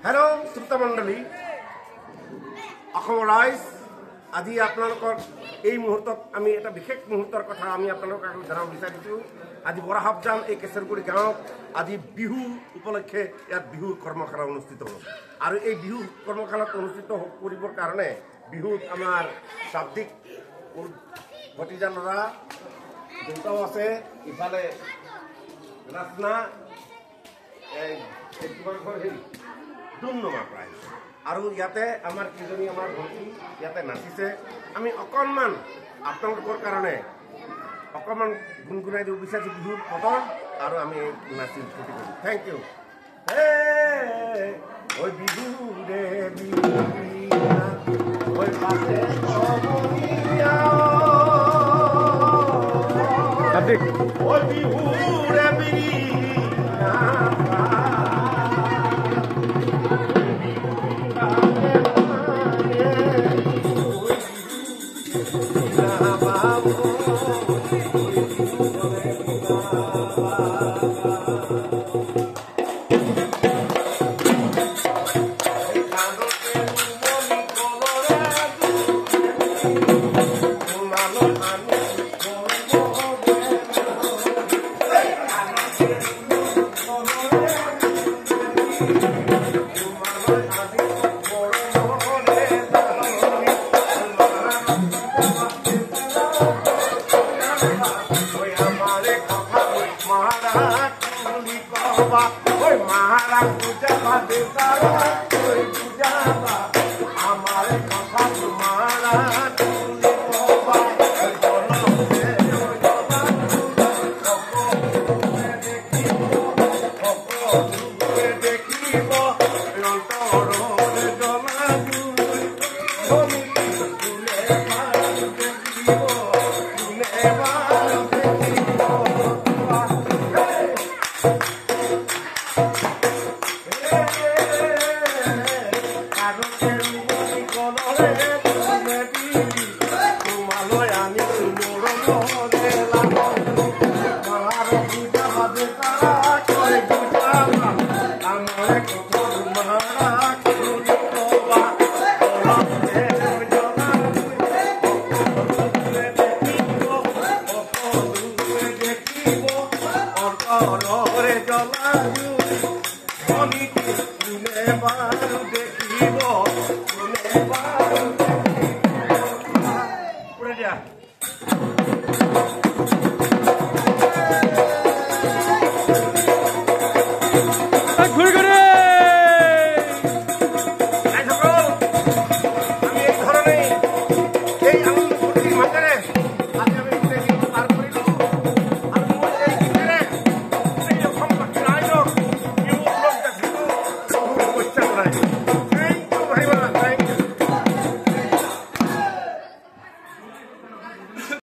Hello श्रोता मंडली rise आज आपलोकर এই মুহূৰ্তত আমি এটা বিশেষ মুহূৰ্তৰ কথা আমি আপোনালোকক জানাব বিচাৰিছো। আজি বৰাহাবজান এই কেশৰগুৰি গাঁৱত আজি বিহু উপলক্ষে ইয়াত বিহুৰ কৰ্মশালা অনুষ্ঠিত হ'ব আৰু এই বিহু কৰ্মশালাত অনুষ্ঠিত কৰিবৰ কাৰণে বিহুত আমাৰ শাব্দিক ভতিজা ল'ৰা দুটাও আছে, ইফালে ৰাচনা দুমনুমা প্ৰায় আৰু ইয়াতে আমাৰ কিজনী আমাৰ ভণ্টি ইয়াতে নাচিছে। আমি অকণমান আপোনালোকৰ কাৰণে অকণমান গুণগুণাই দিব বিচাৰিছো বিহুৰ পদৰ আৰু আমি নাচি ফূৰ্তি কৰিম। Thank you. ঐ বিহু ৰে বিহু ঐ পাতে ঐ বিহু ৰে জলা